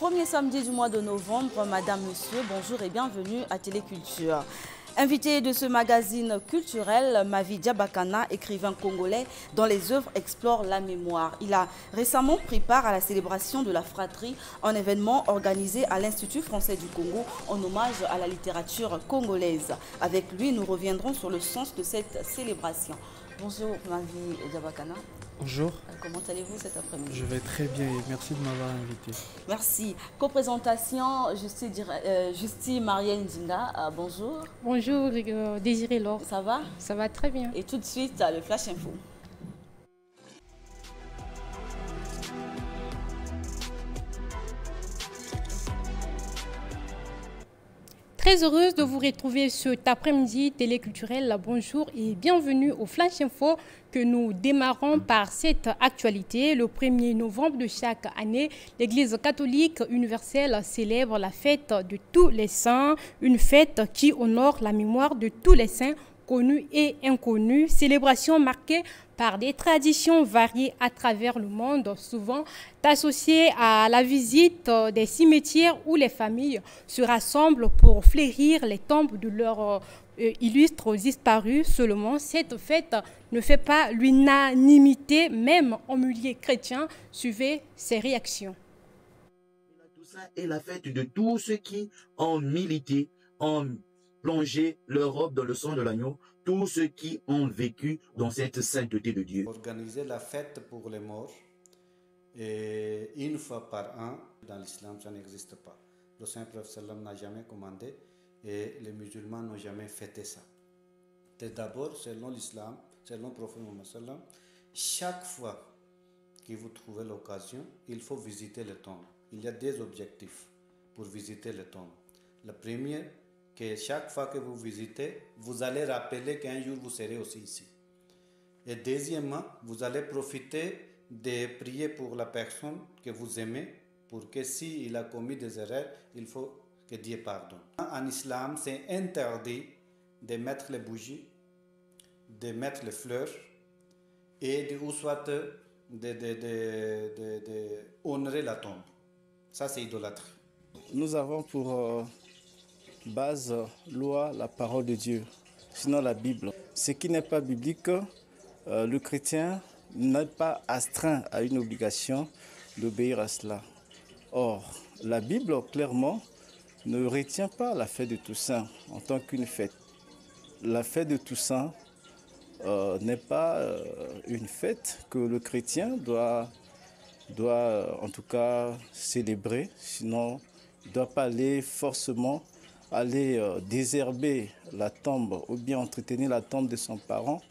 premier samedi du mois de novembre. Madame, monsieur, bonjour et bienvenue à Téléculture. Invité de ce magazine culturel, Mavi Diabakana, écrivain congolais dont les œuvres explorent la mémoire. Il a récemment pris part à la célébration de la fratrie, un événement organisé à l'Institut français du Congo en hommage à la littérature congolaise. Avec lui, nous reviendrons sur le sens de cette célébration. Bonjour Mavi Diabakana. Bonjour. Comment allez-vous cet après-midi? Je vais très bien et merci de m'avoir invité. Merci. Co-présentation, Justy Marielle Ndinga. Bonjour. Bonjour, Désiré Laure. Ça va? Ça va très bien. Et tout de suite, le Flash Info. Très heureuse de vous retrouver cet après-midi téléculturel. Bonjour et bienvenue au Flash Info que nous démarrons par cette actualité. Le 1er novembre de chaque année, l'Église catholique universelle célèbre la fête de tous les saints, une fête qui honore la mémoire de tous les saints connus et inconnus. Célébration marquée par des traditions variées à travers le monde, souvent associées à la visite des cimetières où les familles se rassemblent pour fleurir les tombes de leurs illustres disparus. Seulement, cette fête ne fait pas l'unanimité, même en milieu chrétien. Suivez ces réactions. La Toussaint est la fête de tous ceux qui ont milité, ont plongé leur robe dans le sang de l'agneau, tous ceux qui ont vécu dans cette sainteté de Dieu. Organiser la fête pour les morts, et une fois par an, dans l'islam, ça n'existe pas. Le Saint-Prophète sallam n'a jamais commandé et les musulmans n'ont jamais fêté ça. Et d'abord, selon l'islam, selon le prophète Mohammed sallam, chaque fois que vous trouvez l'occasion, il faut visiter les tombes. Il y a des objectifs pour visiter les tombes. Le premier, que chaque fois que vous visitez, vous allez rappeler qu'un jour vous serez aussi ici. Et deuxièmement, vous allez profiter de prier pour la personne que vous aimez, pour que s'il a commis des erreurs, il faut que Dieu pardonne. En islam, c'est interdit de mettre les bougies, de mettre les fleurs et ou soit de honorer la tombe. Ça, c'est idolâtrie. Nous avons pour base, loi, la parole de Dieu, sinon la Bible. Ce qui n'est pas biblique, le chrétien n'est pas astreint à une obligation d'obéir à cela. Or, la Bible, clairement, ne retient pas la fête de Toussaint en tant qu'une fête. La fête de Toussaint n'est pas une fête que le chrétien doit en tout cas célébrer, sinon il ne doit pas aller forcément désherber la tombe ou bien entretenir la tombe de son parent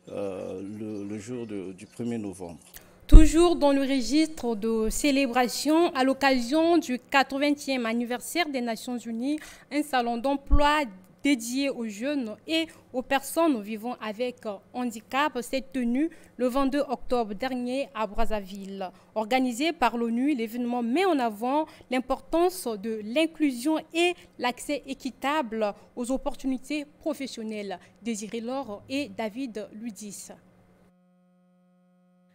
le jour du 1er novembre. Toujours dans le registre de célébration, à l'occasion du 80e anniversaire des Nations Unies, un salon d'emploi dédié aux jeunes et aux personnes vivant avec handicap s'est tenu le 22 octobre dernier à Brazzaville. Organisé par l'ONU, l'événement met en avant l'importance de l'inclusion et l'accès équitable aux opportunités professionnelles. Désiré Laure et David Ludis.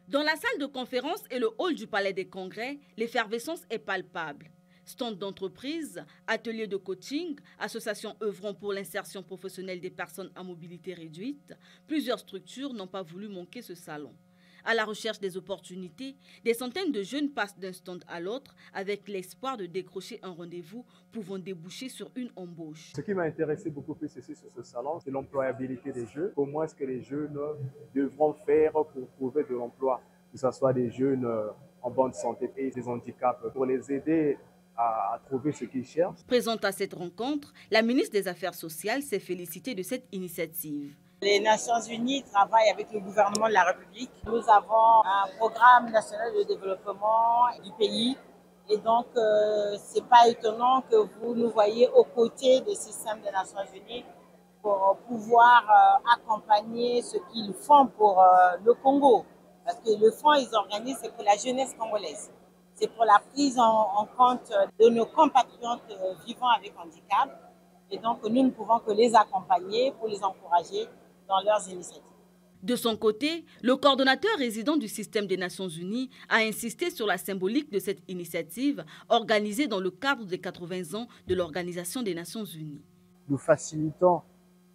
Dans la salle de conférence et le hall du Palais des Congrès, l'effervescence est palpable. Stands d'entreprise, ateliers de coaching, associations œuvrant pour l'insertion professionnelle des personnes à mobilité réduite, plusieurs structures n'ont pas voulu manquer ce salon. À la recherche des opportunités, des centaines de jeunes passent d'un stand à l'autre avec l'espoir de décrocher un rendez-vous pouvant déboucher sur une embauche. Ce qui m'a intéressé beaucoup plus ici sur ce salon, c'est l'employabilité des jeunes. Comment est-ce que les jeunes devront faire pour trouver de l'emploi, que ce soit des jeunes en bonne santé et des handicaps, pour les aider à trouver ce qu'ils cherchent. Présente à cette rencontre, la ministre des Affaires sociales s'est félicitée de cette initiative. Les Nations Unies travaillent avec le gouvernement de la République. Nous avons un programme national de développement du pays et donc ce n'est pas étonnant que vous nous voyez aux côtés du système des Nations Unies pour pouvoir accompagner ce qu'ils font pour le Congo. Parce que le fonds qu'ils organisent, c'est pour la jeunesse congolaise. C'est pour la prise en compte de nos compatriotes vivant avec handicap. Et donc, nous ne pouvons que les accompagner pour les encourager dans leurs initiatives. De son côté, le coordonnateur résident du système des Nations Unies a insisté sur la symbolique de cette initiative organisée dans le cadre des 80 ans de l'Organisation des Nations Unies. Nous facilitons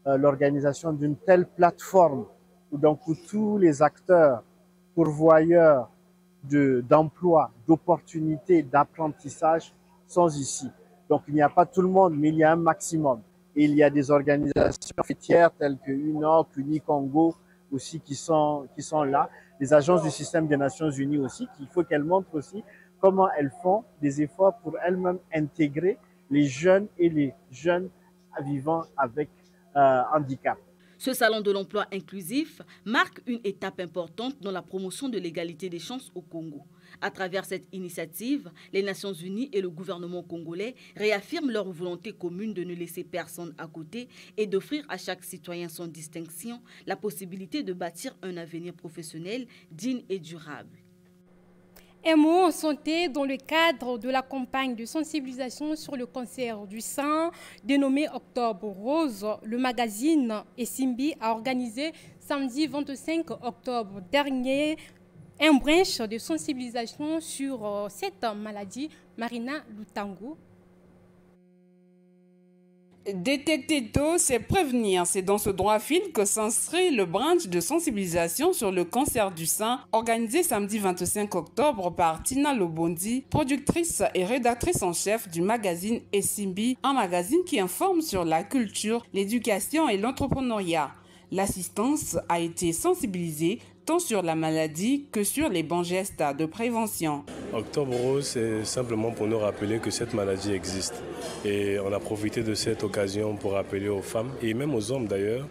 l'organisation d'une telle plateforme où tous les acteurs, pourvoyeurs d'emploi, d'opportunités, d'apprentissage sont ici. Donc il n'y a pas tout le monde, mais il y a un maximum. Et il y a des organisations fêtières telles que UNOC, Unicongo aussi qui sont là. Les agences du système des Nations Unies aussi, qu'il faut qu'elles montrent aussi comment elles font des efforts pour elles-mêmes intégrer les jeunes et les jeunes vivant avec handicap. Ce salon de l'emploi inclusif marque une étape importante dans la promotion de l'égalité des chances au Congo. À travers cette initiative, les Nations Unies et le gouvernement congolais réaffirment leur volonté commune de ne laisser personne à côté et d'offrir à chaque citoyen sans distinction la possibilité de bâtir un avenir professionnel digne et durable. Un mot en santé dans le cadre de la campagne de sensibilisation sur le cancer du sein dénommée Octobre Rose. Le magazine Essimbi a organisé samedi 25 octobre dernier un brunch de sensibilisation sur cette maladie. Marina Lutango. Détecter tôt, c'est prévenir. C'est dans ce droit fil que s'inscrit le brunch de sensibilisation sur le cancer du sein, organisé samedi 25 octobre par Tina Lobondi, productrice et rédactrice en chef du magazine Essimbi, un magazine qui informe sur la culture, l'éducation et l'entrepreneuriat. L'assistance a été sensibilisée tant sur la maladie que sur les bons gestes de prévention. Octobre Rose, c'est simplement pour nous rappeler que cette maladie existe. Et on a profité de cette occasion pour rappeler aux femmes, et même aux hommes d'ailleurs,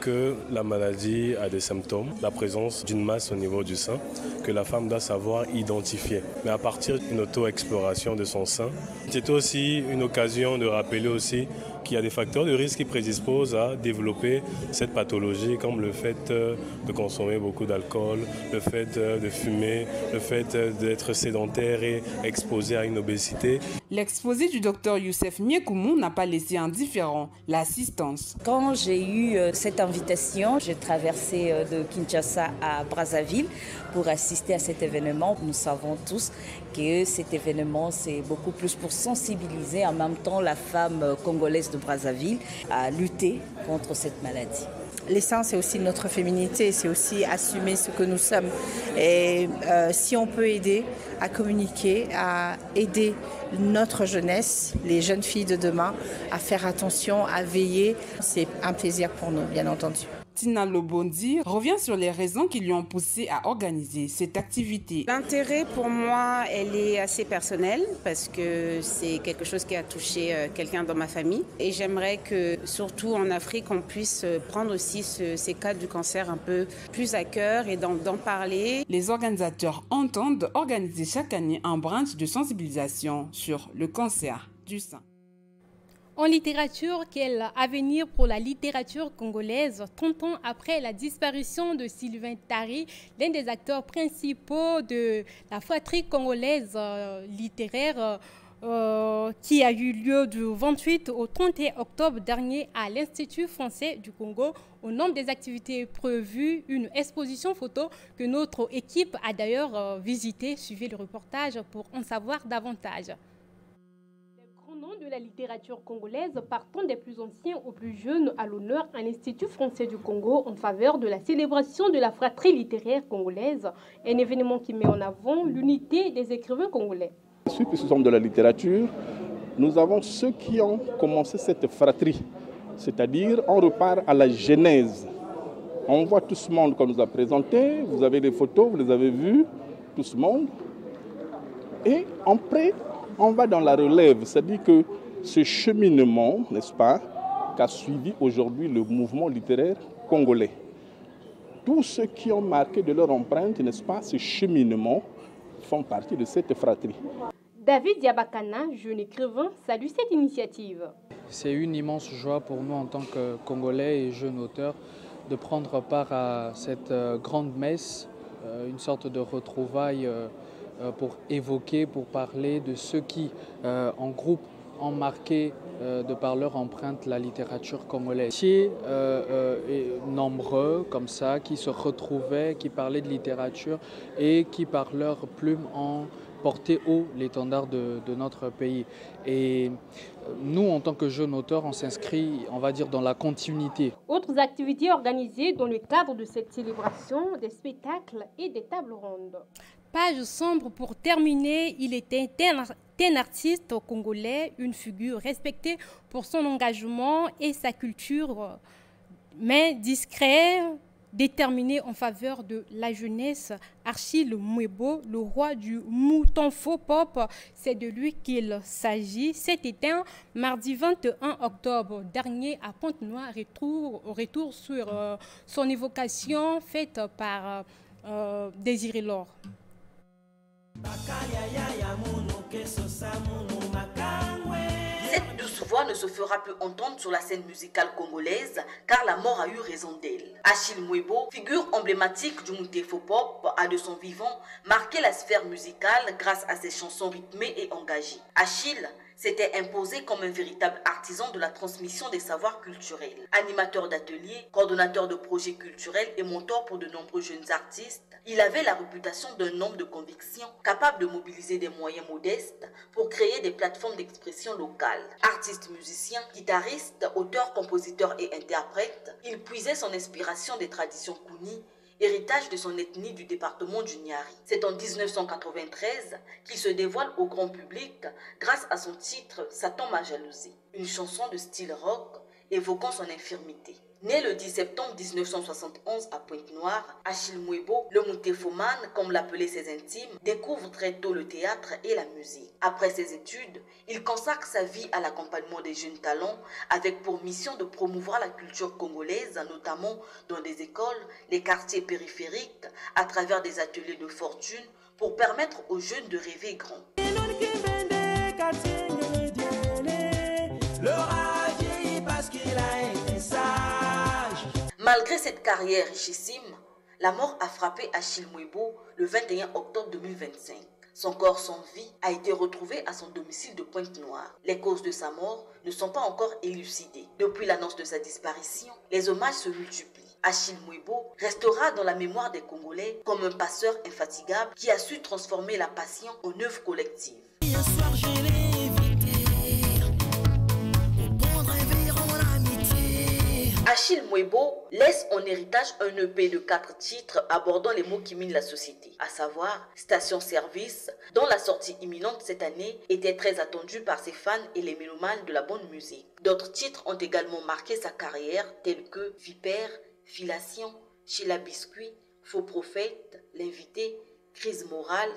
que la maladie a des symptômes, la présence d'une masse au niveau du sein, que la femme doit savoir identifier. Mais à partir d'une auto-exploration de son sein, c'est aussi une occasion de rappeler aussi qu'il y a des facteurs de risque qui prédisposent à développer cette pathologie, comme le fait de consommer beaucoup d'alcool, le fait de fumer, le fait d'être sédentaire et exposé à une obésité. L'exposé du docteur Youssef Miekoumou n'a pas laissé indifférent l'assistance. Quand j'ai eu cette invitation, j'ai traversé de Kinshasa à Brazzaville pour assister à cet événement. Nous savons tous que cet événement, c'est beaucoup plus pour sensibiliser en même temps la femme congolaise de Brazzaville à lutter contre cette maladie. L'essence, c'est aussi notre féminité, c'est aussi assumer ce que nous sommes. Et si on peut aider à communiquer, à aider notre jeunesse, les jeunes filles de demain, à faire attention, à veiller, c'est un plaisir pour nous, bien entendu. Tina Lobondi revient sur les raisons qui lui ont poussé à organiser cette activité. L'intérêt pour moi, elle est assez personnelle parce que c'est quelque chose qui a touché quelqu'un dans ma famille. Et j'aimerais que, surtout en Afrique, on puisse prendre aussi ces cas du cancer un peu plus à cœur et d'en parler. Les organisateurs entendent organiser chaque année un brunch de sensibilisation sur le cancer du sein. En littérature, quel avenir pour la littérature congolaise 30 ans après la disparition de Sylvain Tari, l'un des acteurs principaux de la fratrie congolaise littéraire qui a eu lieu du 28 au 31 octobre dernier à l'Institut français du Congo. Au nombre des activités prévues, une exposition photo que notre équipe a d'ailleurs visitée. Suivez le reportage pour en savoir davantage. De la littérature congolaise, partant des plus anciens aux plus jeunes, à l'honneur à l'Institut français du Congo en faveur de la célébration de la fratrie littéraire congolaise, un événement qui met en avant l'unité des écrivains congolais. Suite au sommes de la littérature, nous avons ceux qui ont commencé cette fratrie, c'est-à-dire on repart à la genèse. On voit tout ce monde qu'on nous a présenté, vous avez des photos, vous les avez vues, tout ce monde, et après on va dans la relève, c'est-à-dire que ce cheminement, n'est-ce pas, qu'a suivi aujourd'hui le mouvement littéraire congolais. Tous ceux qui ont marqué de leur empreinte, n'est-ce pas, ce cheminement, font partie de cette fratrie. David Diabakana, jeune écrivain, salue cette initiative. C'est une immense joie pour nous en tant que Congolais et jeunes auteurs de prendre part à cette grande messe, une sorte de retrouvaille pour évoquer, pour parler de ceux qui, en groupe, ont marqué de par leur empreinte, la littérature congolaise. Qui nombreux comme ça, qui se retrouvaient, qui parlaient de littérature et qui par leur plume ont porté haut l'étendard de notre pays. Et nous, en tant que jeunes auteurs, on s'inscrit, on va dire, dans la continuité. Autres activités organisées dans le cadre de cette célébration, des spectacles et des tables rondes. Page sombre pour terminer, il était un artiste congolais, une figure respectée pour son engagement et sa culture, mais discret, déterminé en faveur de la jeunesse. Achille Mwebo, le roi du mouton faux pop, c'est de lui qu'il s'agit. C'était un mardi 21 octobre dernier à Pointe-Noire, retour sur son évocation faite par Désiré Laure. Cette douce voix ne se fera plus entendre sur la scène musicale congolaise car la mort a eu raison d'elle. Achille Mwebo, figure emblématique du Moutefo Pop, a de son vivant marqué la sphère musicale grâce à ses chansons rythmées et engagées. Achille s'était imposé comme un véritable artisan de la transmission des savoirs culturels. Animateur d'ateliers, coordonnateur de projets culturels et mentor pour de nombreux jeunes artistes, il avait la réputation d'un homme de conviction, capable de mobiliser des moyens modestes pour créer des plateformes d'expression locales. Artiste musicien, guitariste, auteur, compositeur et interprète, il puisait son inspiration des traditions kouni, héritage de son ethnie du département du Niari. C'est en 1993 qu'il se dévoile au grand public grâce à son titre « Satan m'a jalousé », une chanson de style rock évoquant son infirmité. Né le 10 septembre 1971 à Pointe-Noire, Achille Mwebo, le Moutefo-man, comme l'appelaient ses intimes, découvre très tôt le théâtre et la musique. Après ses études, il consacre sa vie à l'accompagnement des jeunes talents avec pour mission de promouvoir la culture congolaise, notamment dans des écoles, les quartiers périphériques, à travers des ateliers de fortune, pour permettre aux jeunes de rêver grand. Malgré cette carrière richissime, la mort a frappé Achille Mwebo le 21 octobre 2025. Son corps sans vie a été retrouvé à son domicile de Pointe-Noire. Les causes de sa mort ne sont pas encore élucidées. Depuis l'annonce de sa disparition, les hommages se multiplient. Achille Mwebo restera dans la mémoire des Congolais comme un passeur infatigable qui a su transformer la passion en œuvre collective. Un soir, je l'ai évité, pour prendre un verre en amitié. Achille Mwebo laisse en héritage un EP de 4 titres abordant les maux qui minent la société, à savoir Station-Service, dont la sortie imminente cette année était très attendue par ses fans et les mélomanes de la bonne musique. D'autres titres ont également marqué sa carrière, tels que Vipère, Filation, Sheila Biscuit, Faux Prophète, L'invité, Crise morale,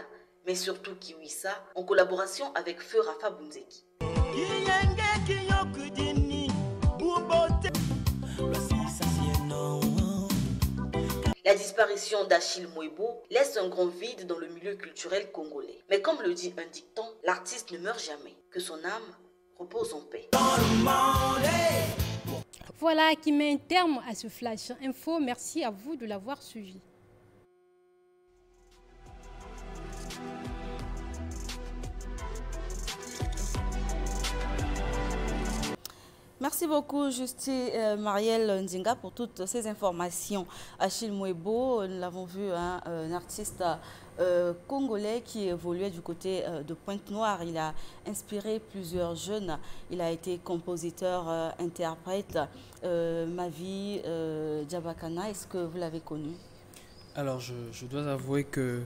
mais surtout Kiwisa, en collaboration avec Feu Rafa Bunzeki. La disparition d'Achille Mwebo laisse un grand vide dans le milieu culturel congolais. Mais comme le dit un dicton, l'artiste ne meurt jamais, que son âme repose en paix. Voilà qui met un terme à ce Flash Info. Merci à vous de l'avoir suivi. Merci beaucoup, Justy Marielle Ndinga, pour toutes ces informations. Achille Mwebo, nous l'avons vu, un artiste congolais qui évoluait du côté de Pointe-Noire. Il a inspiré plusieurs jeunes. Il a été compositeur, interprète. Mavi Djabakana, est-ce que vous l'avez connu? Alors, je dois avouer que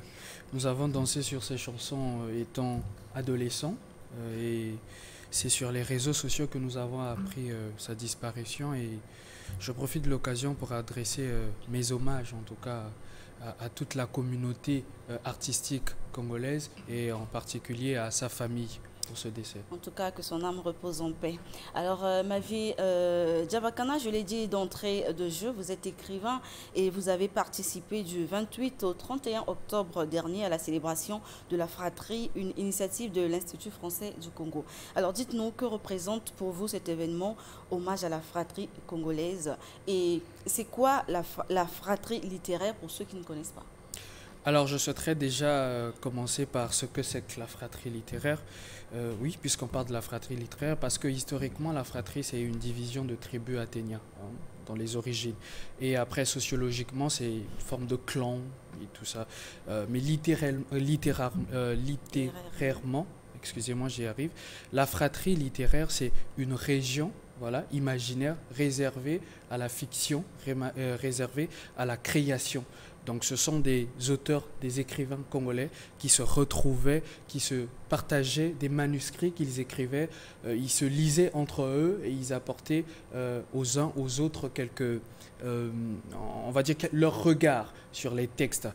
nous avons dansé sur ces chansons étant adolescents. Et c'est sur les réseaux sociaux que nous avons appris sa disparition. Et je profite de l'occasion pour adresser mes hommages, en tout cas, à toute la communauté artistique congolaise et en particulier à sa famille pour ce décès. En tout cas, que son âme repose en paix. Alors, Mavi Djabakana, je l'ai dit d'entrée de jeu, vous êtes écrivain et vous avez participé du 28 au 31 octobre dernier à la célébration de la fratrie, une initiative de l'Institut français du Congo. Alors, dites-nous, que représente pour vous cet événement, hommage à la fratrie congolaise, et c'est quoi la fratrie littéraire pour ceux qui ne connaissent pas? Alors, je souhaiterais déjà commencer par ce que c'est que la fratrie littéraire. Oui, puisqu'on parle de la fratrie littéraire, parce que historiquement, la fratrie, c'est une division de tribus athéniens, hein, dans les origines. Et après, sociologiquement, c'est une forme de clan et tout ça. Mais littérairement, excusez-moi, j'y arrive, la fratrie littéraire, c'est une région, voilà, imaginaire, réservée à la fiction, réservée à la création. Donc ce sont des auteurs, des écrivains congolais qui se retrouvaient, qui se partageaient des manuscrits qu'ils écrivaient, ils se lisaient entre eux et ils apportaient aux uns aux autres quelques, on va dire, leur regard sur les textes.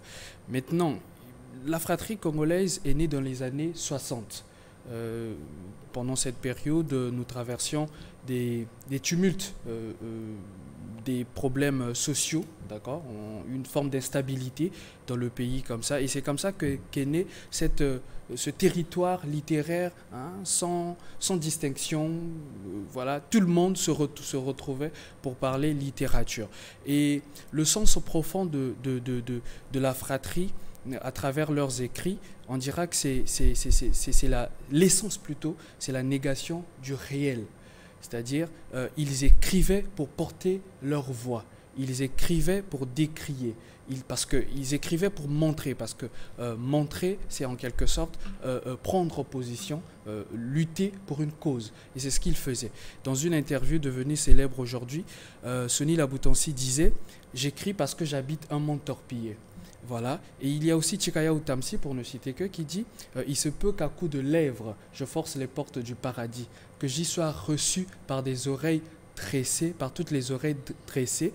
Maintenant, la fratrie congolaise est née dans les années 60. Pendant cette période, nous traversions des tumultes, des problèmes sociaux, d'accord, une forme d'instabilité dans le pays comme ça. Et c'est comme ça qu'est né ce territoire littéraire, hein, sans distinction. Voilà, tout le monde se retrouvait pour parler littérature. Et le sens profond de la fratrie, à travers leurs écrits, on dira que c'est l'essence plutôt, c'est la négation du réel. C'est-à-dire, ils écrivaient pour porter leur voix, ils écrivaient pour décrier, parce qu'ils écrivaient pour montrer, parce que montrer, c'est en quelque sorte prendre position, lutter pour une cause. Et c'est ce qu'ils faisaient. Dans une interview devenue célèbre aujourd'hui, Sonny Laboutansi disait « J'écris parce que j'habite un monde torpillé ». Voilà. Et il y a aussi Tchikaya Outamsi, pour ne citer que, qui dit « Il se peut qu'à coup de lèvres, je force les portes du paradis, que j'y sois reçu par des oreilles tressées, par toutes les oreilles tressées,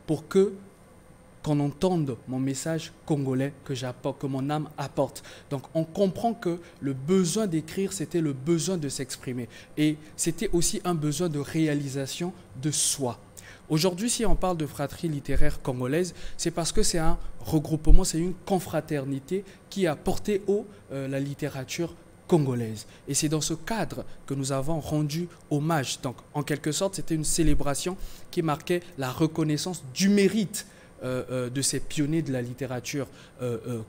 pour qu'on entende mon message congolais que j'apporte, que mon âme apporte. » Donc on comprend que le besoin d'écrire, c'était le besoin de s'exprimer. Et c'était aussi un besoin de réalisation de soi. Aujourd'hui, si on parle de fratrie littéraire congolaise, c'est parce que c'est un regroupement, c'est une confraternité qui a porté haut la littérature congolaise. Et c'est dans ce cadre que nous avons rendu hommage. Donc, en quelque sorte, c'était une célébration qui marquait la reconnaissance du mérite de ces pionniers de la littérature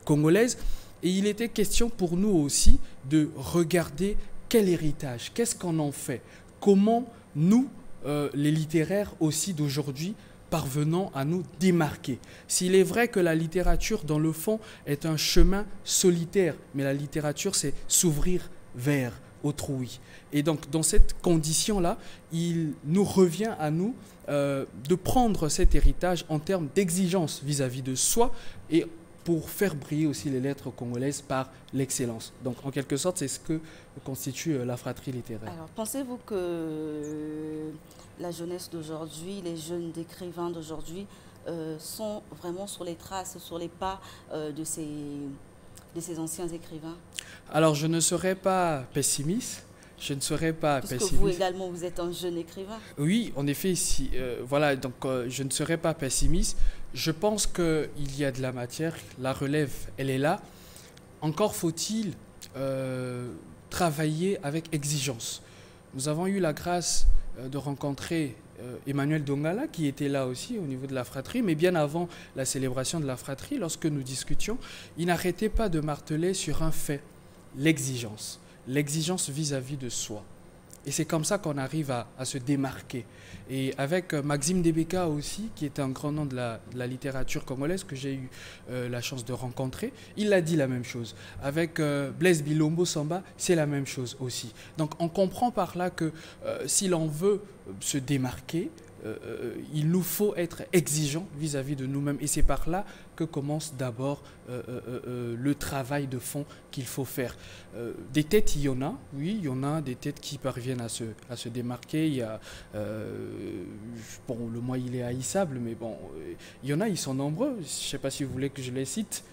congolaise. Et il était question pour nous aussi de regarder quel héritage, qu'est-ce qu'on en fait, comment nous, les littéraires aussi d'aujourd'hui, parvenant à nous démarquer. S'il est vrai que la littérature, dans le fond, est un chemin solitaire, mais la littérature, c'est s'ouvrir vers autrui. Et donc, dans cette condition-là, il nous revient à nous de prendre cet héritage en termes d'exigence vis-à-vis de soi et pour faire briller aussi les lettres congolaises par l'excellence. Donc, en quelque sorte, c'est ce que constitue la fratrie littéraire. Alors, pensez-vous que la jeunesse d'aujourd'hui, les jeunes écrivains d'aujourd'hui sont vraiment sur les traces, sur les pas de ces anciens écrivains? Alors, je ne serais pas pessimiste. Je ne serais pas pessimiste. Puisque vous également, vous êtes un jeune écrivain. Oui, en effet, voilà, donc je ne serais pas pessimiste. Je pense qu'il y a de la matière, la relève, elle est là. Encore faut-il travailler avec exigence. Nous avons eu la grâce de rencontrer Emmanuel Dongala, qui était là aussi au niveau de la fratrie, mais bien avant la célébration de la fratrie, lorsque nous discutions, il n'arrêtait pas de marteler sur un fait, l'exigence vis-à-vis de soi. Et c'est comme ça qu'on arrive à se démarquer. Et avec Maxime Debeka aussi, qui est un grand nom de la littérature congolaise que j'ai eu la chance de rencontrer, il a dit la même chose. Avec Blaise Bilombo Samba, c'est la même chose aussi. Donc on comprend par là que si l'on veut se démarquer, il nous faut être exigeants vis-à-vis de nous-mêmes. Et c'est par là que commence d'abord le travail de fond qu'il faut faire. Des têtes, il y en a, oui, il y en a des têtes qui parviennent à se démarquer. Il y a, bon, le mot il est haïssable, mais bon, il y en a, ils sont nombreux. Je ne sais pas si vous voulez que je les cite.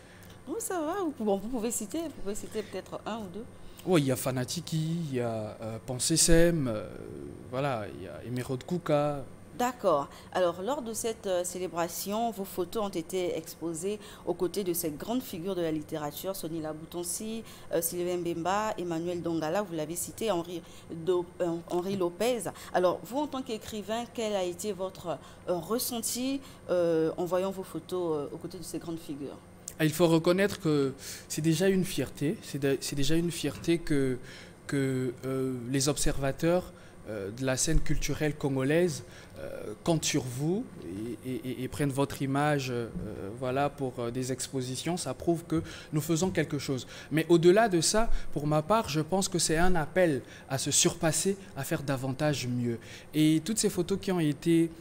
Oh, ça va, bon, vous pouvez citer peut-être un ou deux. Oui, il y a Fanatiki, il y a Pensée Sem, voilà, il y a Emeraude Kouka. D'accord. Alors, lors de cette célébration, vos photos ont été exposées aux côtés de ces grandes figures de la littérature, Sonny Laboutansi, Sylvain Mbemba, Emmanuel Dongala, vous l'avez cité, Henri Lopez. Alors, vous, en tant qu'écrivain, quel a été votre ressenti en voyant vos photos aux côtés de ces grandes figures? Il faut reconnaître que c'est déjà une fierté. C'est déjà une fierté que les observateurs de la scène culturelle congolaise comptent sur vous et prennent votre image voilà, pour des expositions. Ça prouve que nous faisons quelque chose. Mais au-delà de ça, pour ma part, je pense que c'est un appel à se surpasser, à faire davantage mieux. Et toutes ces photos qui ont été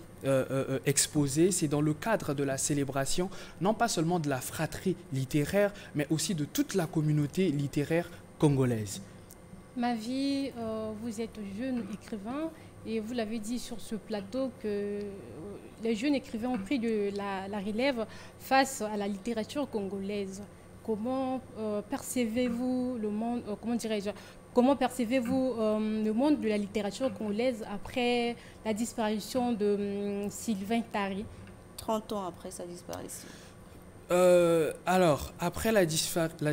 exposées, c'est dans le cadre de la célébration, non pas seulement de la fratrie littéraire, mais aussi de toute la communauté littéraire congolaise. Mavi, vous êtes jeune écrivain et vous l'avez dit sur ce plateau que les jeunes écrivains ont pris de la relève face à la littérature congolaise. Comment percevez-vous le monde, comment percevez-vous le monde de la littérature congolaise après la disparition de Sylvain Tari? 30 ans après sa disparition. Alors, après la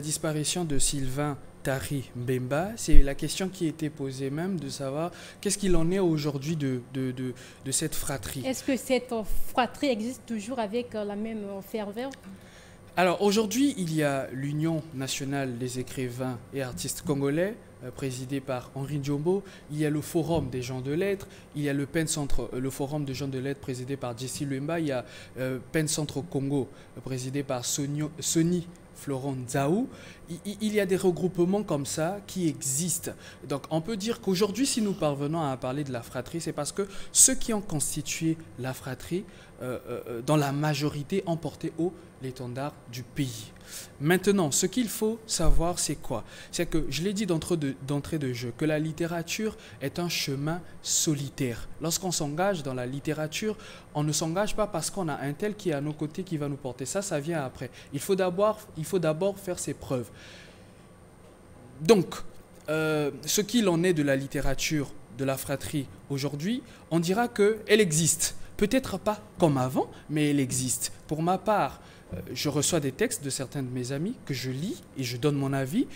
disparition de Sylvain Tari Mbemba, c'est la question qui était posée même de savoir qu'est-ce qu'il en est aujourd'hui de cette fratrie. Est-ce que cette fratrie existe toujours avec la même ferveur? Alors aujourd'hui, il y a l'Union nationale des écrivains et artistes congolais, présidée par Henri Djombo. Il y a le Forum des gens de lettres. Il y a le PEN Centre, le Forum des gens de lettres présidé par Jessie Luemba. Il y a PEN Centre Congo, présidé par Sony Florent Nzaou. Il y a des regroupements comme ça qui existent. Donc on peut dire qu'aujourd'hui, si nous parvenons à parler de la fratrie, c'est parce que ceux qui ont constitué la fratrie, dans la majorité, ont porté haut l'étendard du pays. Maintenant, ce qu'il faut savoir, c'est quoi? C'est que, je l'ai dit d'entrée de jeu, que la littérature est un chemin solitaire. Lorsqu'on s'engage dans la littérature, on ne s'engage pas parce qu'on a un tel qui est à nos côtés qui va nous porter. Ça vient après. Il faut d'abord faire ses preuves. Donc, ce qu'il en est de la littérature de la fratrie aujourd'hui, on dira qu'elle existe. Peut-être pas comme avant, mais elle existe. Pour ma part, je reçois des textes de certains de mes amis que je lis et je donne mon avis.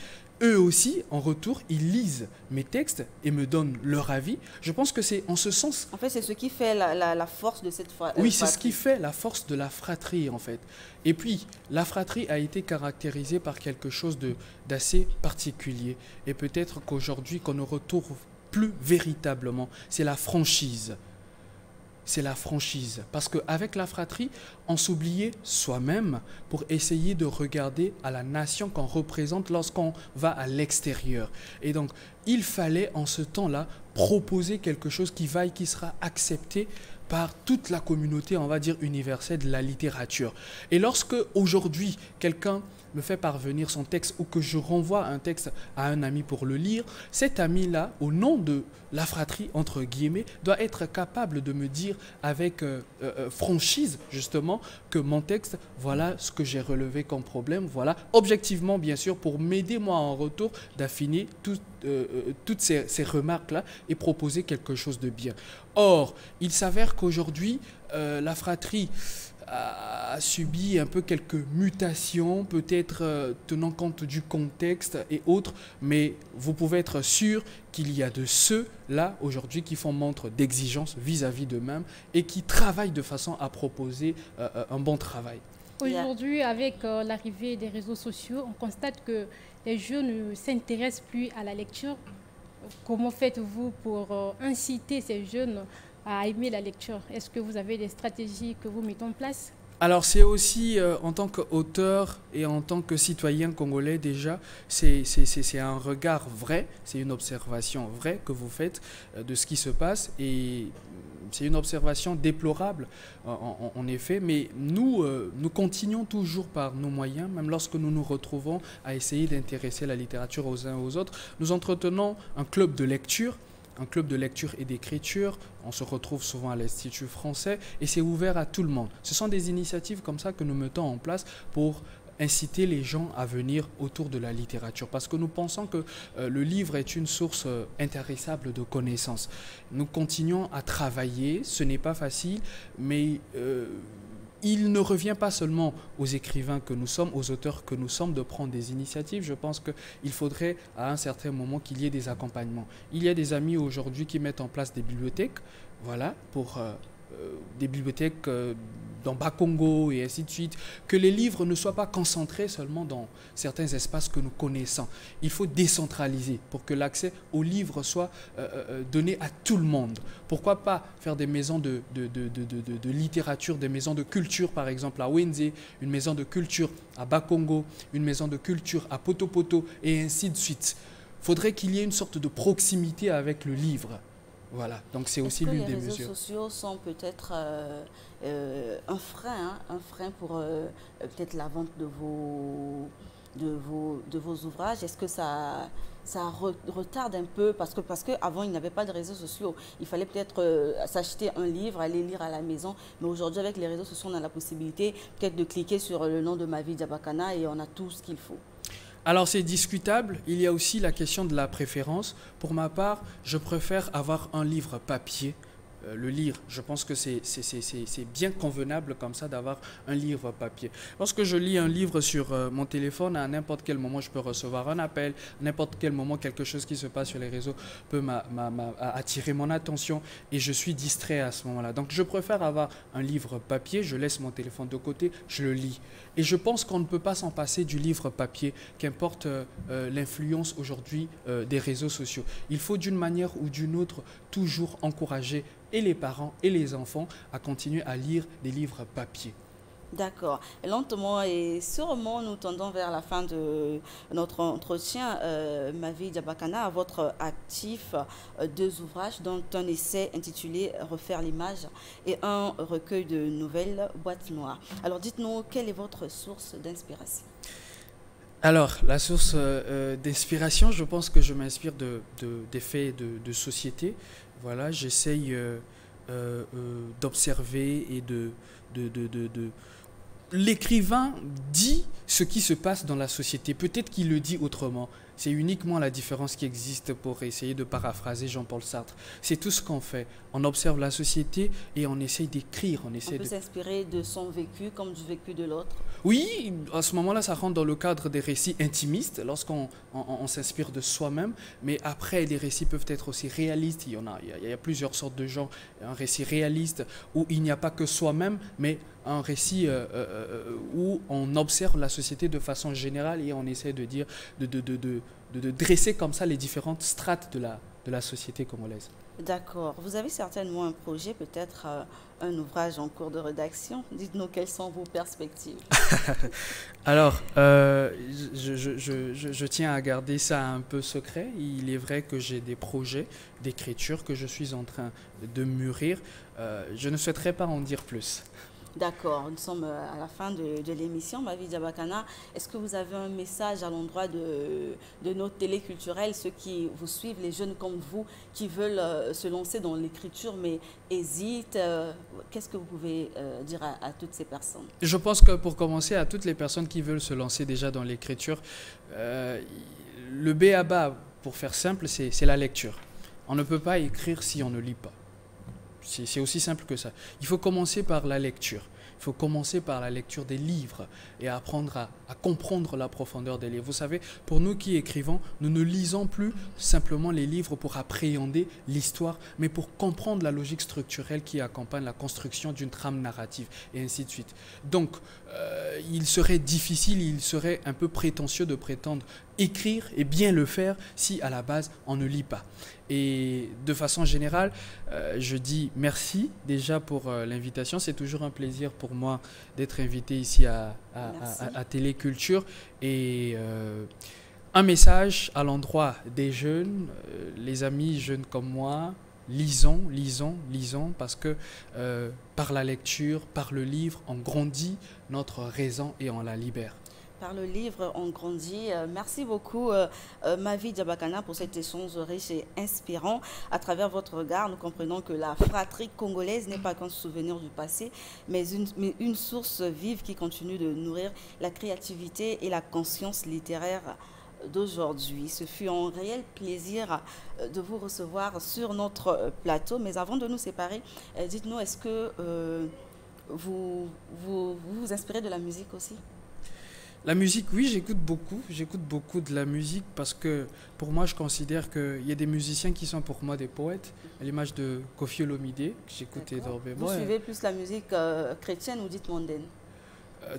Eux aussi, en retour, ils lisent mes textes et me donnent leur avis. Je pense que c'est en ce sens... En fait, c'est ce qui fait la force de cette fratrie. Oui, c'est ce qui fait la force de la fratrie, en fait. Et puis, la fratrie a été caractérisée par quelque chose d'assez particulier. Et peut-être qu'aujourd'hui, qu'on ne retrouve plus véritablement, c'est la franchise. C'est la franchise. Parce qu'avec la fratrie, on s'oubliait soi-même pour essayer de regarder à la nation qu'on représente lorsqu'on va à l'extérieur. Et donc, il fallait en ce temps-là proposer quelque chose qui sera accepté par toute la communauté, on va dire, universelle de la littérature. Et lorsque, aujourd'hui, quelqu'un me fait parvenir son texte ou que je renvoie un texte à un ami pour le lire, cet ami-là, au nom de la fratrie, entre guillemets, doit être capable de me dire avec franchise, justement, que mon texte, voilà ce que j'ai relevé comme problème, voilà, objectivement, bien sûr, pour m'aider, moi, en retour, d'affiner toutes ces remarques-là et proposer quelque chose de bien. Or, il s'avère qu'aujourd'hui, la fratrie a subi un peu quelques mutations, peut-être tenant compte du contexte et autres, mais vous pouvez être sûr qu'il y a de ceux-là aujourd'hui qui font montre d'exigence vis-à-vis d'eux-mêmes et qui travaillent de façon à proposer un bon travail. Aujourd'hui, avec l'arrivée des réseaux sociaux, on constate que les jeunes ne s'intéressent plus à la lecture. Comment faites-vous pour inciter ces jeunes à aimer la lecture? Est-ce que vous avez des stratégies que vous mettez en place? Alors c'est aussi en tant qu'auteur et en tant que citoyen congolais déjà, c'est un regard vrai, c'est une observation vraie que vous faites de ce qui se passe et c'est une observation déplorable en effet, mais nous continuons toujours par nos moyens, même lorsque nous nous retrouvons à essayer d'intéresser la littérature aux uns aux autres. Nous entretenons un club de lecture et d'écriture. On se retrouve souvent à l'Institut français et c'est ouvert à tout le monde. Ce sont des initiatives comme ça que nous mettons en place pour inciter les gens à venir autour de la littérature parce que nous pensons que le livre est une source intarissable de connaissances. Nous continuons à travailler, ce n'est pas facile, mais il ne revient pas seulement aux écrivains que nous sommes, aux auteurs que nous sommes, de prendre des initiatives. Je pense qu'il faudrait à un certain moment qu'il y ait des accompagnements. Il y a des amis aujourd'hui qui mettent en place des bibliothèques, voilà, pour des bibliothèques dans Bakongo et ainsi de suite, que les livres ne soient pas concentrés seulement dans certains espaces que nous connaissons. Il faut décentraliser pour que l'accès aux livres soit donné à tout le monde. Pourquoi pas faire des maisons de littérature, des maisons de culture, par exemple à Wenze, une maison de culture à Bakongo, une maison de culture à Poto-Poto, et ainsi de suite. Il faudrait qu'il y ait une sorte de proximité avec le livre. Voilà, donc c'est aussi l'une des mesures. Les réseaux sociaux sont peut-être un frein pour peut-être la vente de vos ouvrages. Est-ce que ça retarde un peu parce qu'avant il n'y avait pas de réseaux sociaux. Il fallait peut-être s'acheter un livre, aller lire à la maison. Mais aujourd'hui avec les réseaux sociaux on a la possibilité peut-être de cliquer sur le nom de Mavi Diabakana et on a tout ce qu'il faut. Alors c'est discutable, il y a aussi la question de la préférence. Pour ma part, je préfère avoir un livre papier, le lire. Je pense que c'est bien convenable comme ça d'avoir un livre papier. Lorsque je lis un livre sur mon téléphone, à n'importe quel moment je peux recevoir un appel, à n'importe quel moment quelque chose qui se passe sur les réseaux peut attirer mon attention et je suis distrait à ce moment-là. Donc je préfère avoir un livre papier, je laisse mon téléphone de côté, je le lis. Et je pense qu'on ne peut pas s'en passer du livre papier, qu'importe l'influence aujourd'hui des réseaux sociaux. Il faut d'une manière ou d'une autre toujours encourager et les parents et les enfants à continuer à lire des livres papier. D'accord. Lentement et sûrement, nous tendons vers la fin de notre entretien. Mavi Diabakana, à votre actif, 2 ouvrages, dont un essai intitulé « Refaire l'image » et un recueil de nouvelles, « Boîte noire ». Alors, dites-nous, quelle est votre source d'inspiration? Alors, la source d'inspiration, je pense que je m'inspire des faits de société. Voilà, j'essaye d'observer et l'écrivain dit ce qui se passe dans la société. Peut-être qu'il le dit autrement. C'est uniquement la différence qui existe pour essayer de paraphraser Jean-Paul Sartre. C'est tout ce qu'on fait. On observe la société et on essaye d'écrire. On peut s'inspirer de son vécu comme du vécu de l'autre. Oui, à ce moment-là, ça rentre dans le cadre des récits intimistes, lorsqu'on s'inspire de soi-même. Mais après, les récits peuvent être aussi réalistes. Il y a plusieurs sortes de genres. Un récit réaliste où il n'y a pas que soi-même, mais un récit où on observe la société de façon générale et on essaie de dire, de dresser comme ça les différentes strates de la société congolaise. D'accord. Vous avez certainement un projet, peut-être un ouvrage en cours de rédaction. Dites-nous quelles sont vos perspectives. Alors, je tiens à garder ça un peu secret. Il est vrai que j'ai des projets d'écriture que je suis en train de mûrir. Je ne souhaiterais pas en dire plus. D'accord, nous sommes à la fin de l'émission. Mavi Diabakana, est-ce que vous avez un message à l'endroit de nos téléculturels, ceux qui vous suivent, les jeunes comme vous, qui veulent se lancer dans l'écriture mais hésitent? Qu'est-ce que vous pouvez dire à toutes ces personnes? Je pense que pour commencer, à toutes les personnes qui veulent se lancer déjà dans l'écriture, le b.a.-ba, pour faire simple, c'est la lecture. On ne peut pas écrire si on ne lit pas. C'est aussi simple que ça. Il faut commencer par la lecture. Il faut commencer par la lecture des livres et apprendre à comprendre la profondeur des livres. Vous savez, pour nous qui écrivons, nous ne lisons plus simplement les livres pour appréhender l'histoire, mais pour comprendre la logique structurelle qui accompagne la construction d'une trame narrative, et ainsi de suite. Donc, il serait difficile, il serait un peu prétentieux de prétendre écrire et bien le faire si à la base on ne lit pas. Et de façon générale, je dis merci déjà pour l'invitation. C'est toujours un plaisir pour moi d'être invité ici à Téléculture. Et un message à l'endroit des jeunes, les amis jeunes comme moi, lisons, parce que par la lecture, par le livre, on grandit notre raison et on la libère. Par le livre, on grandit. Merci beaucoup, Mavi Diabakana, pour cet échange riche et inspirant. À travers votre regard, nous comprenons que la fratrie congolaise n'est pas qu'un souvenir du passé, mais une source vive qui continue de nourrir la créativité et la conscience littéraire d'aujourd'hui. Ce fut un réel plaisir de vous recevoir sur notre plateau. Mais avant de nous séparer, dites-nous, est-ce que vous inspirez de la musique aussi? La musique, oui, j'écoute beaucoup de la musique parce que pour moi, je considère qu'il y a des musiciens qui sont pour moi des poètes, à l'image de Koffi Olomide, que j'écoute énormément. Vous suivez plus la musique chrétienne ou dite mondaine?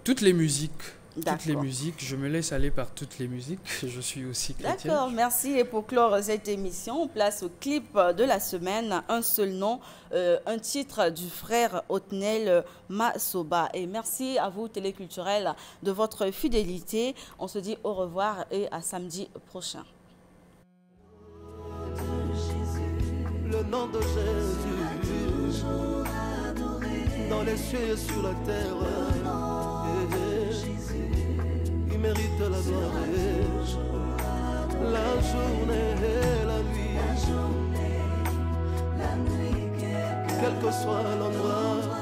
Toutes les musiques. Toutes les musiques, je me laisse aller par toutes les musiques, je suis aussi chrétien. D'accord, merci. Et pour clore cette émission, on place au clip de la semaine un seul nom, un titre du frère Otnel Masoba. Et merci à vous, Téléculturel, de votre fidélité. On se dit au revoir et à samedi prochain. Le nom de Jésus, dans les cieux et sur la terre. Il mérite la gloire, la journée et la nuit, quel que soit l'endroit.